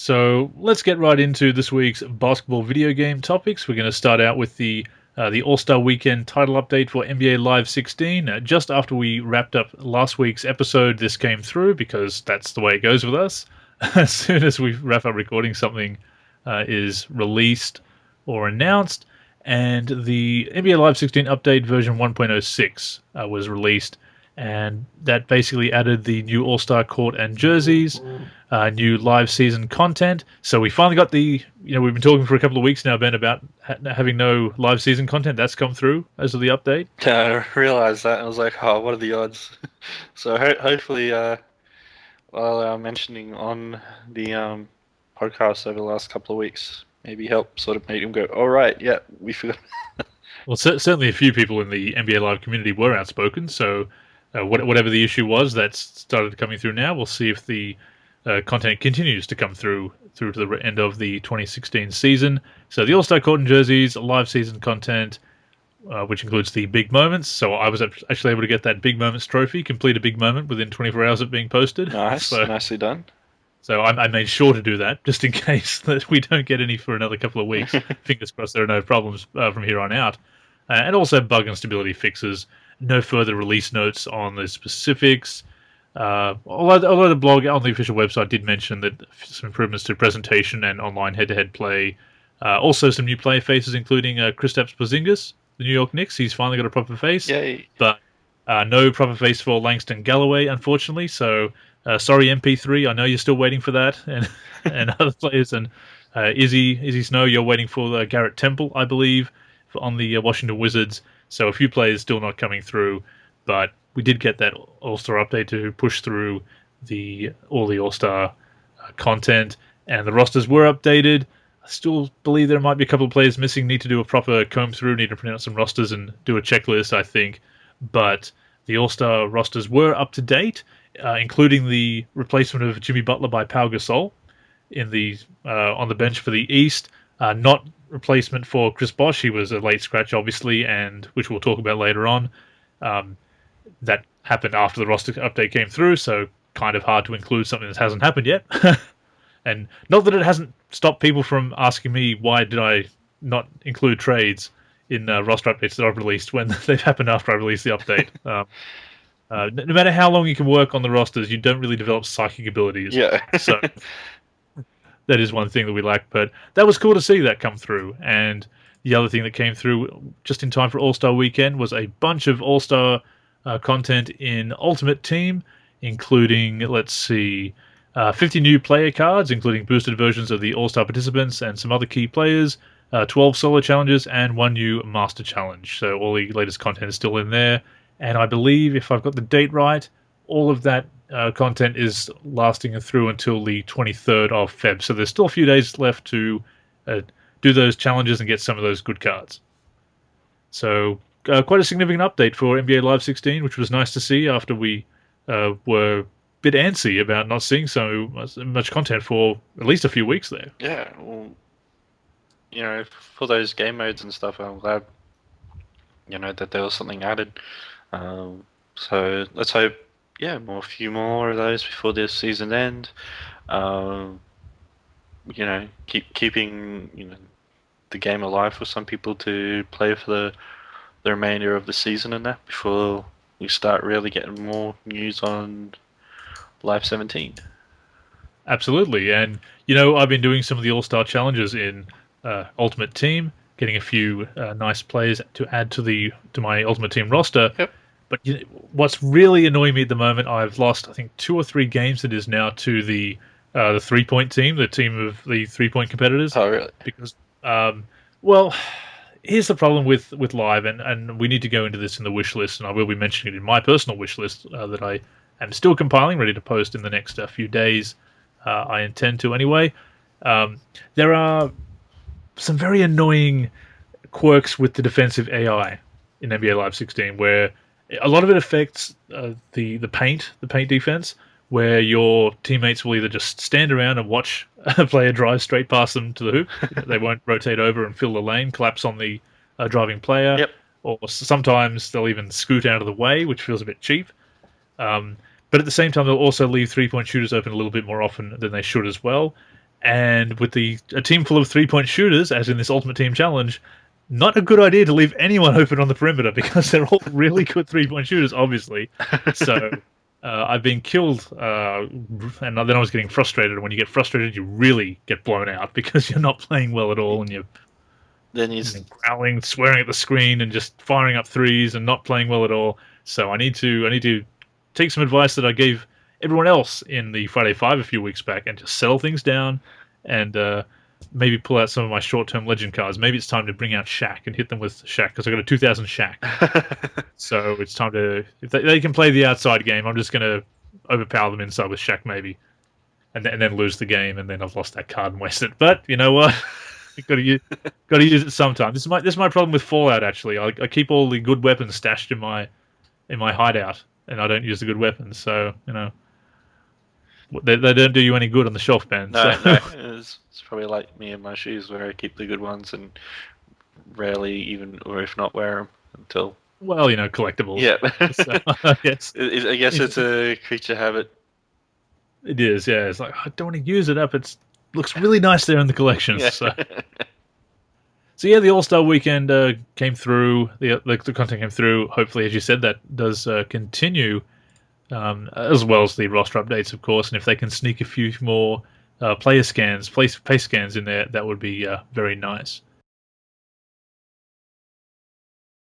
So let's get right into this week's basketball video game topics. We're going to start out with the All-Star Weekend title update for NBA Live 16. Just after we wrapped up last week's episode, this came through because that's the way it goes with us. As soon as we wrap up recording, something is released or announced, and the NBA Live 16 update version 1.06 was released, and that basically added the new All-Star court and jerseys, new live season content. So we finally got we've been talking for a couple of weeks now, Ben, about having no live season content. That's come through as of the update. Yeah, I realized that. I was like, oh, what are the odds? So hopefully, while mentioning on the podcast over the last couple of weeks, maybe help sort of make them go, all right, yeah, we forgot. Well, certainly a few people in the NBA Live community were outspoken, so whatever the issue was, that's started coming through now. We'll see if the content continues to come through to the end of the 2016 season. So the All-Star court and jerseys, live season content, which includes the big moments. So I was actually able to get that big moments trophy, complete a big moment within 24 hours of being posted. Nice, nicely done. So I made sure to do that, just in case that we don't get any for another couple of weeks. Fingers crossed there are no problems from here on out. And also bug and stability fixes. No further release notes on the specifics. Although the blog on the official website did mention that some improvements to presentation and online head-to-head play. Also some new player faces, including Kristaps Porzingis, the New York Knicks. He's finally got a proper face. Yay. But no proper face for Langston Galloway, unfortunately. So sorry, MP3. I know you're still waiting for that. And other players. And Izzy Snow, you're waiting for Garrett Temple, I believe, on the Washington Wizards. So a few players still not coming through, but we did get that All-Star update to push through all the All-Star content, and the rosters were updated. I still believe there might be a couple of players missing, need to do a proper comb through, need to print out some rosters and do a checklist, I think. But the All-Star rosters were up to date, including the replacement of Jimmy Butler by Pau Gasol on the bench for the East. Not replacement for Chris Bosh. He was a late scratch, obviously, and which we'll talk about later on. That happened after the roster update came through, so kind of hard to include something that hasn't happened yet. And not that it hasn't stopped people from asking me why did I not include trades in roster updates that I've released when they've happened after I released the update. No matter how long you can work on the rosters, you don't really develop psychic abilities. Yeah. So that is one thing that we lack, but that was cool to see that come through. And the other thing that came through just in time for All-Star Weekend was a bunch of All-Star content in Ultimate Team, including, 50 new player cards, including boosted versions of the All-Star participants and some other key players, 12 solo challenges, and one new Master Challenge. So all the latest content is still in there. And I believe, if I've got the date right, all of that content is lasting through until the 23rd of Feb. So there's still a few days left to do those challenges and get some of those good cards. So quite a significant update for NBA Live 16, which was nice to see after we were a bit antsy about not seeing so much content for at least a few weeks there. Yeah, well, for those game modes and stuff, I'm glad, that there was something added. So let's hope, a few more of those before this season end. Keeping the game alive for some people to play for the remainder of the season and that before we start really getting more news on Live 17. Absolutely, and I've been doing some of the All-Star challenges in Ultimate Team, getting a few nice players to add to my Ultimate Team roster. Yep. But what's really annoying me at the moment, I've lost, I think, 2 or 3 games it is now to the 3-point team, the team of the 3-point competitors. Oh, really? Because, here's the problem with Live, and we need to go into this in the wish list, and I will be mentioning it in my personal wish list that I am still compiling, ready to post in the next few days. I intend to anyway. There are some very annoying quirks with the defensive AI in NBA Live 16, where a lot of it affects the paint defense, where your teammates will either just stand around and watch a player drive straight past them to the hoop. They won't rotate over and fill the lane, collapse on the driving player. Yep. Or sometimes they'll even scoot out of the way, which feels a bit cheap. But at the same time, they'll also leave 3-point shooters open a little bit more often than they should as well. And with a team full of 3-point shooters, as in this Ultimate Team Challenge, not a good idea to leave anyone open on the perimeter because they're all really good 3-point shooters, obviously. So I've been killed, and then I was getting frustrated. And when you get frustrated, you really get blown out because you're not playing well at all, and you're growling, swearing at the screen, and just firing up threes and not playing well at all. So I need to take some advice that I gave everyone else in the Friday 5 a few weeks back and just settle things down and maybe pull out some of my short-term legend cards. Maybe it's time to bring out Shaq and hit them with Shaq because I got a 2000 Shaq. So it's time to... If they can play the outside game, I'm just going to overpower them inside with Shaq maybe and then lose the game, and then I've lost that card and wasted it. But you know what? You've got to use it sometime. This is my problem with Fallout, actually. I keep all the good weapons stashed in my hideout, and I don't use the good weapons. So, they don't do you any good on the shelf, Ben. No, so. no. It's probably like me and my shoes, where I keep the good ones and rarely even, or if not, wear them until... Well, collectibles. Yeah. So, yes. I guess it's a creature habit. It is, yeah. It's like, I don't want to use it up. It looks really nice there in the collections. Yeah. So yeah, the All-Star Weekend came through. The content came through. Hopefully, as you said, that does continue, as well as the roster updates, of course. And if they can sneak a few more pace scans in there, that would be very nice.